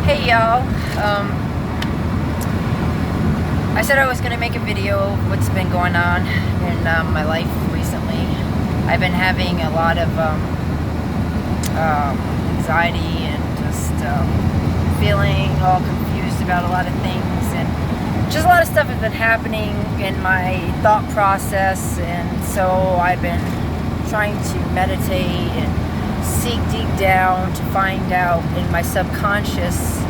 Hey y'all, I said I was going to make a video of what's been going on in my life recently. I've been having a lot of anxiety and just feeling all confused about a lot of things, and just a lot of stuff has been happening in my thought process, and so I've been trying to meditate and seek deep down to find out in my subconscious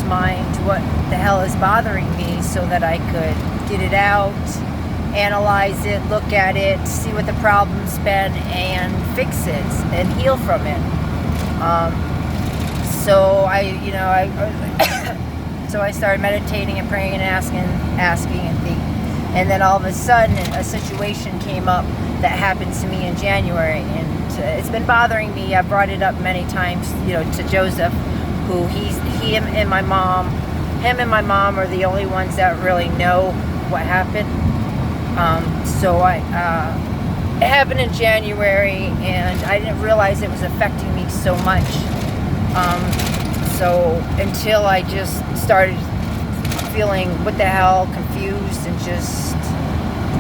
mind what the hell is bothering me, so that I could get it out, analyze it, look at it, see what the problem's been, and fix it and heal from it. So I started meditating and praying and asking and thinking, and then all of a sudden a situation came up that happened to me in January, and it's been bothering me. I brought it up many times, to Joseph, who him and my mom are the only ones that really know what happened. It happened in January, and I didn't realize it was affecting me so much. So until I just started feeling what the hell, confused, and just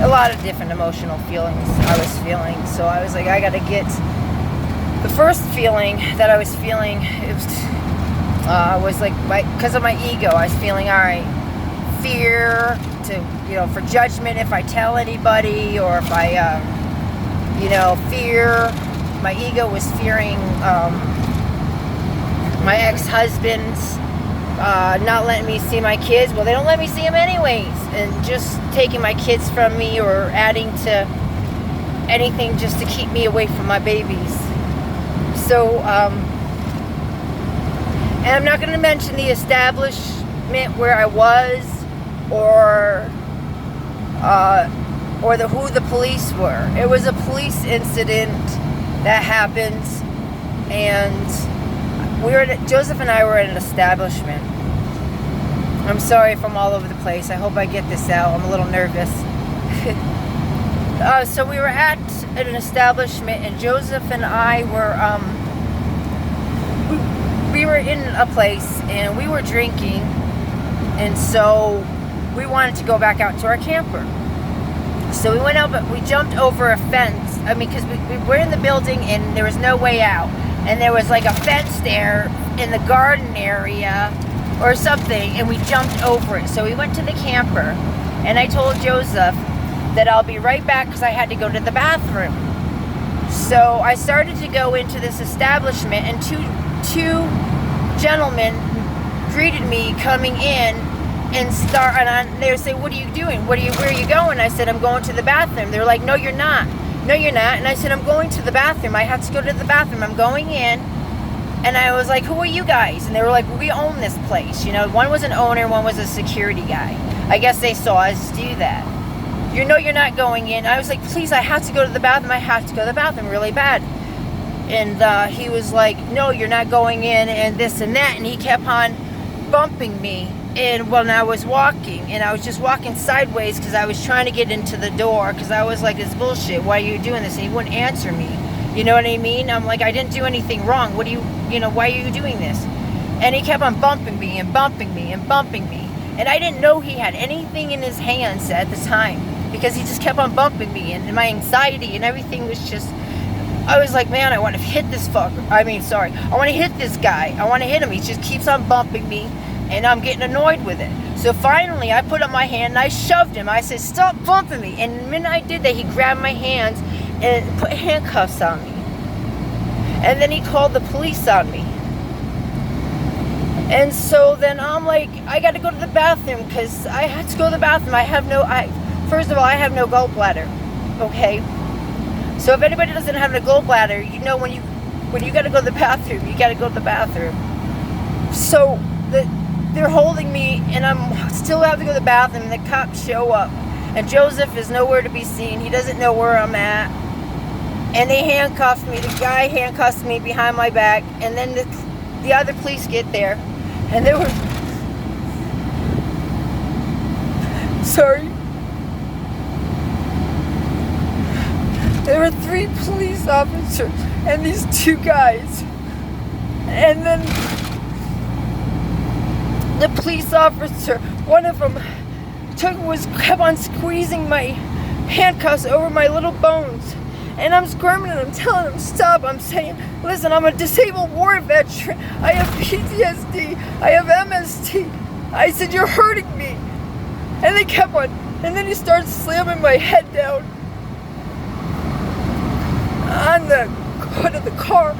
a lot of different emotional feelings I was feeling. So I was like, I gotta get the first feeling that I was feeling. It was like, because of my ego, I was feeling, all right, fear for judgment if I tell anybody, or if I fear. My ego was fearing my ex-husband's not letting me see my kids. Well, they don't let me see them anyways, and just taking my kids from me, or adding to anything just to keep me away from my babies. So, and I'm not going to mention the establishment where I was, or who the police were. It was a police incident that happened, and Joseph and I were at an establishment. I'm sorry if I'm all over the place. I hope I get this out. I'm a little nervous. So we were at an establishment, and Joseph and I were we were in a place, and we were drinking, and so we wanted to go back out to our camper. So we went out, but we jumped over a fence. Because we were in the building, and there was no way out. And there was like a fence there in the garden area or something, and we jumped over it. So we went to the camper, and I told Joseph that I'll be right back because I had to go to the bathroom. So I started to go into this establishment, and two gentlemen greeted me coming in, and they would say, "What are you doing? Where are you going?" I said, "I'm going to the bathroom." They were like, "No, you're not. No, you're not." And I said, "I'm going to the bathroom. I have to go to the bathroom. I'm going in." And I was like, "Who are you guys?" And they were like, "We own this place." One was an owner, one was a security guy. I guess they saw us do that. You're not going in. I was like, "Please, I have to go to the bathroom. I have to go to the bathroom really bad." And he was like, "No, you're not going in," and this and that. And he kept on bumping me. And when I was walking, and I was just walking sideways because I was trying to get into the door, because I was like, "This bullshit, why are you doing this?" And he wouldn't answer me. You know what I mean? I'm like, I didn't do anything wrong. Why are you doing this? And he kept on bumping me and bumping me and bumping me. And I didn't know he had anything in his hands at the time, because he just kept on bumping me, and my anxiety and everything was just, I was like, man, I want to hit this fucker. I want to hit this guy. I want to hit him. He just keeps on bumping me, and I'm getting annoyed with it. So finally, I put up my hand, and I shoved him. I said, "Stop bumping me." And the minute I did that, he grabbed my hands and put handcuffs on me. And then he called the police on me. And so then I'm like, I got to go to the bathroom, because I had to go to the bathroom. First of all, I have no gallbladder. Okay? So if anybody doesn't have a gallbladder, when you got to go to the bathroom, you got to go to the bathroom. So they're holding me, and I'm still have to go to the bathroom, and the cops show up, and Joseph is nowhere to be seen. He doesn't know where I'm at, and they handcuffed me. The guy handcuffs me behind my back, and then the other police get there, and they were sorry. There were 3 police officers and these 2 guys. And then the police officer, one of them, kept on squeezing my handcuffs over my little bones. And I'm squirming and I'm telling him stop. I'm saying, listen, I'm a disabled war veteran. I have PTSD. I have MST. I said, you're hurting me. And they kept on. And then he started slamming my head down on the hood of the car.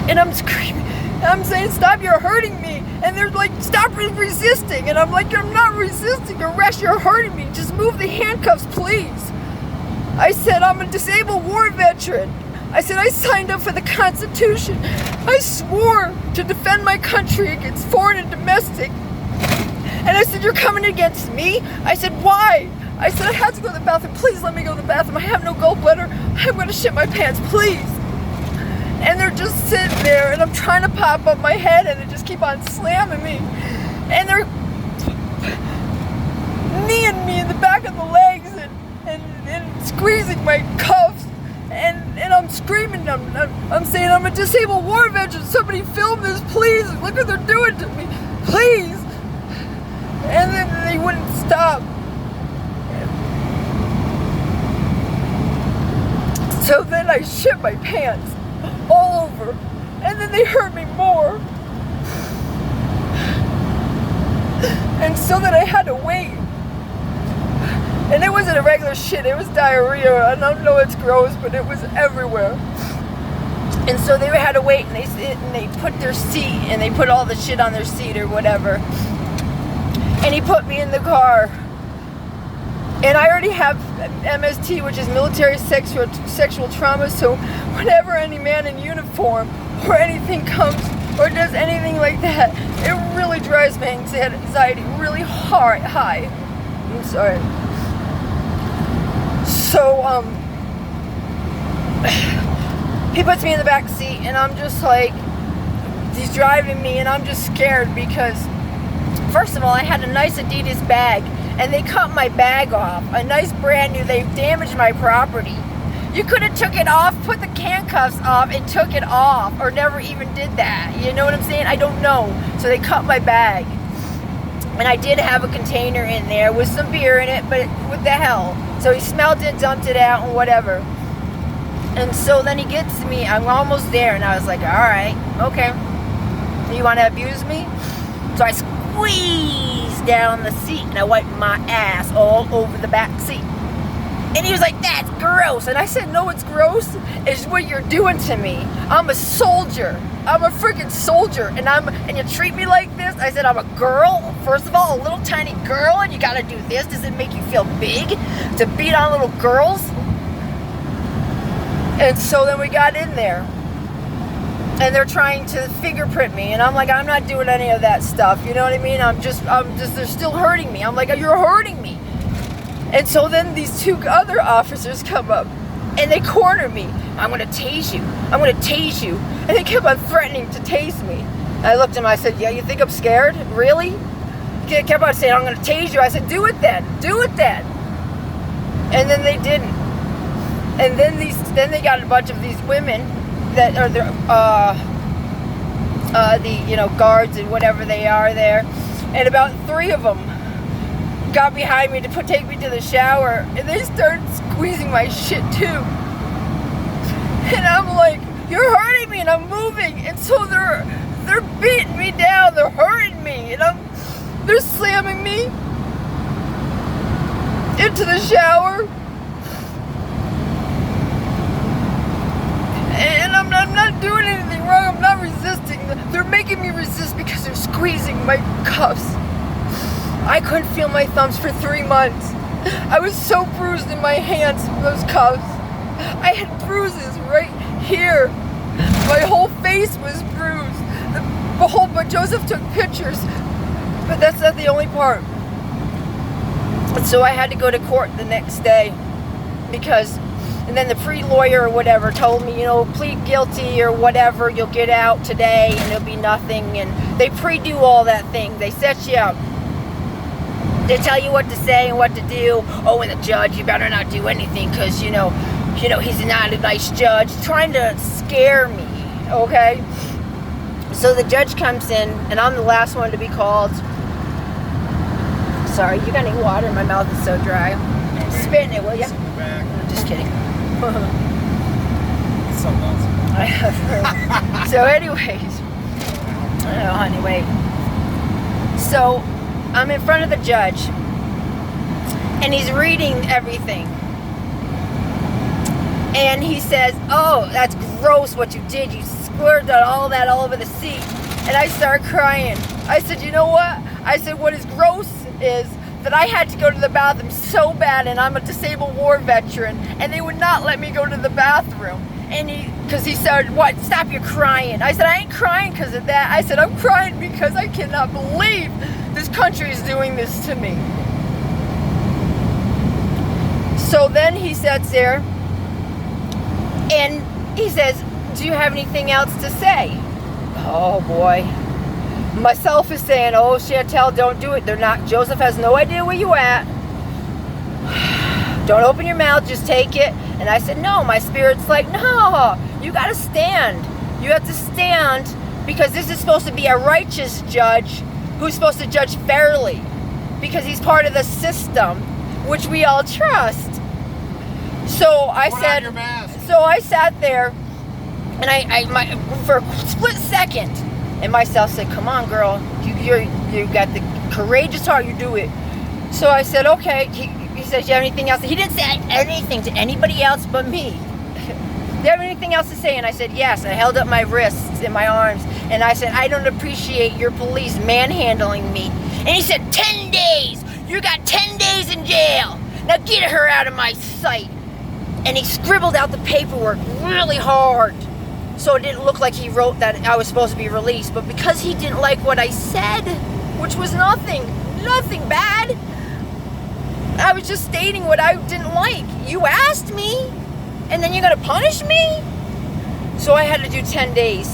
And I'm screaming. I'm saying, stop, you're hurting me. And they're like, stop resisting. And I'm like, I'm not resisting. Arrest, you're hurting me. Just move the handcuffs, please. I said, I'm a disabled war veteran. I said, I signed up for the Constitution. I swore to defend my country against foreign and domestic. And I said, you're coming against me? I said, why? I said, I had to go to the bathroom. Please let me go to the bathroom. I have no gallbladder. I'm going to shit my pants, please. And they're just sitting there, and I'm trying to pop up my head, and they just keep on slamming me. And they're kneeing me in the back of the legs and squeezing my cuffs. And I'm screaming. I'm saying, I'm a disabled war veteran. Somebody film this, please. Look what they're doing to me. Please. And then they wouldn't stop. So then I shit my pants all over. And then they hurt me more. And so then I had to wait. And it wasn't a regular shit, it was diarrhea. I don't know, it's gross, but it was everywhere. And so they had to wait, and they put their seat, and they put all the shit on their seat or whatever. And he put me in the car. And I already have MST, which is military sexual trauma, so whenever any man in uniform or anything comes or does anything like that, it really drives my anxiety really high. I'm sorry. So, he puts me in the back seat, and I'm just like, he's driving me, and I'm just scared because, first of all, I had a nice Adidas bag, and they cut my bag off. A nice brand new, they damaged my property. You could have took it off, put the handcuffs off, and took it off, or never even did that. You know what I'm saying? I don't know. So they cut my bag. And I did have a container in there with some beer in it, but what the hell? So he smelled it, dumped it out, and whatever. And so then he gets to me, I'm almost there, and I was like, alright, okay. You want to abuse me? So I squeezed down the seat, and I wiped my ass all over the back seat. And he was like, that's gross. And I said, no, what's gross is what you're doing to me. I'm a soldier. I'm a freaking soldier. And you treat me like this? I said, I'm a girl. First of all, a little tiny girl, and you gotta do this. Does it make you feel big to beat on little girls? And so then we got in there. And they're trying to fingerprint me. And I'm like, I'm not doing any of that stuff. You know what I mean? I'm just, they're still hurting me. I'm like, you're hurting me. And so then these two other officers come up, and they corner me. I'm going to tase you. I'm going to tase you. And they kept on threatening to tase me. And I looked at him, I said, yeah, you think I'm scared? Really? They kept on saying, I'm going to tase you. I said, do it then. Do it then. And then they didn't. And then they got a bunch of these women that are the guards and whatever they are there. And about 3 of them got behind me to take me to the shower, and they started squeezing my shit too. And I'm like, you're hurting me, and I'm moving, and so they're beating me down, they're hurting me, and they're slamming me into the shower. And I'm not doing anything wrong, I'm not resisting. They're making me resist because they're squeezing my cuffs. I couldn't feel my thumbs for 3 months. I was so bruised in my hands from those cuffs. I had bruises right here. My whole face was bruised. But Joseph took pictures. But that's not the only part. And so I had to go to court the next day. And then the pre-lawyer or whatever told me, plead guilty or whatever, you'll get out today and it'll be nothing. And they pre-do all that thing. They set you up. They tell you what to say and what to do. Oh, and the judge, you better not do anything because, he's not a nice judge. Trying to scare me, okay? So the judge comes in, and I'm the last one to be called. Sorry, you got any water? My mouth is so dry. No, Spit in it, will you? It's in the back. Just kidding. It's something else. I have heard. So anyways, oh honey, wait. So I'm in front of the judge, and he's reading everything. And he says, "Oh, that's gross what you did. You squirted all that all over the seat." And I start crying. I said, "You know what?" I said, "What is gross is that I had to go to the bathroom so bad, and I'm a disabled war veteran, and they would not let me go to the bathroom." And because he said, "What? Stop your crying." I said, "I ain't crying because of that." I said, "I'm crying because I cannot believe this country is doing this to me." So then he sits there, and he says, "Do you have anything else to say?" Oh boy. Myself is saying, "Oh, Chantel, don't do it. They're not, Joseph has no idea where you at. Don't open your mouth, just take it." And I said, "No," my spirit's like, "No, you gotta stand. You have to stand because this is supposed to be a righteous judge who's supposed to judge fairly because he's part of the system, which we all trust." So I said, so I sat there, and for a split second, and myself said, "Come on, girl, you got the courageous heart, you do it." So I said, "Okay." He says, "Do you have anything else?" He didn't say anything to anybody else but me. "Do you have anything else to say?" And I said, "Yes." And I held up my wrists and my arms, and I said, "I don't appreciate your police manhandling me." And he said, 10 days. You got 10 days in jail. Now get her out of my sight. And he scribbled out the paperwork really hard, so it didn't look like he wrote that I was supposed to be released. But because he didn't like what I said, which was nothing bad, I was just stating what I didn't like. You asked me, and then you're gonna punish me? So I had to do 10 days.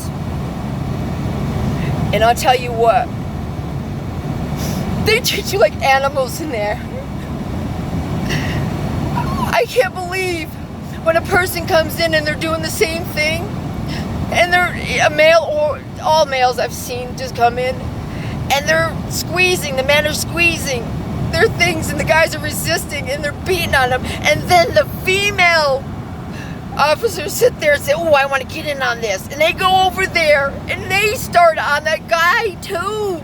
And I'll tell you what, they treat you like animals in there. I can't believe when a person comes in and they're doing the same thing, and they're a male, or all males I've seen just come in, and they're squeezing, the men are squeezing their things, and the guys are resisting, and they're beating on them, and then the female officers sit there and say, "Oh, I want to get in on this," and they go over there, and they start on that guy too,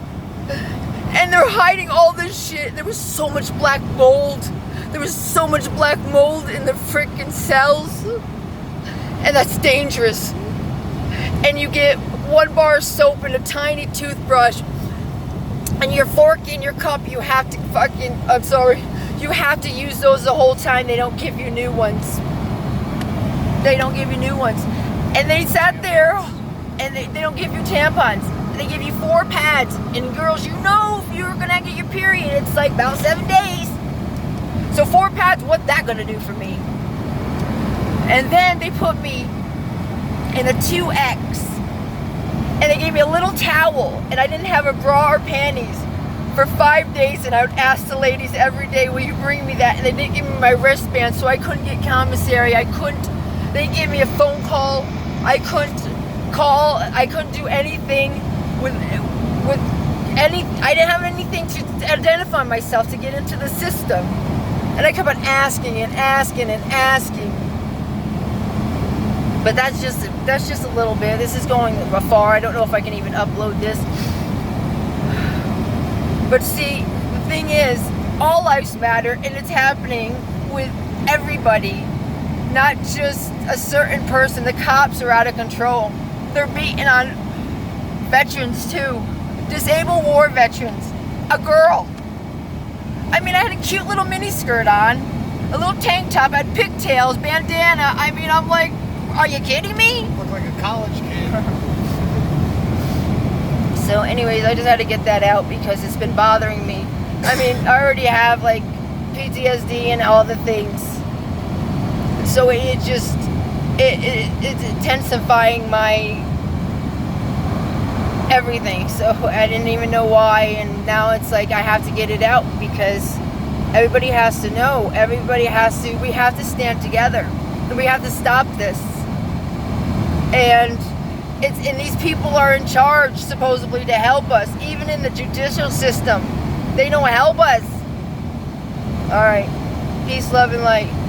and they're hiding all this shit. There was so much black mold. There was so much black mold in the freaking cells, and that's dangerous. And you get 1 bar of soap and a tiny toothbrush, and your fork and your cup, you have to you have to use those the whole time. They don't give you new ones. They don't give you new ones. And they sat there, and they don't give you tampons. They give you 4 pads. And girls, you know, if you're gonna get your period, it's like about 7 days. So 4 pads, what's that gonna do for me? And then they put me in a 2X, and they gave me a little towel, and I didn't have a bra or panties for 5 days, and I would ask the ladies every day, "Will you bring me that?" And they didn't give me my wristband, so I couldn't get commissary. They gave me a phone call. I couldn't call. I couldn't do anything with I didn't have anything to identify myself to get into the system. And I kept on asking and asking and asking. But that's just a little bit. This is going far. I don't know if I can even upload this. But see, the thing is, all lives matter, and it's happening with everybody, not just a certain person. The cops are out of control. They're beating on veterans too. Disabled war veterans. A girl. I mean, I had a cute little mini skirt on, a little tank top, I had pigtails, bandana. I mean, I'm like, are you kidding me? Look like a college kid. So anyways, I just had to get that out because it's been bothering me. I mean, I already have like PTSD and all the things. So it's intensifying my everything. So I didn't even know why, and now it's like I have to get it out because everybody has to know. We have to stand together. We have to stop this. And and these people are in charge supposedly to help us. Even in the judicial system, they don't help us. All right, peace, love, and light.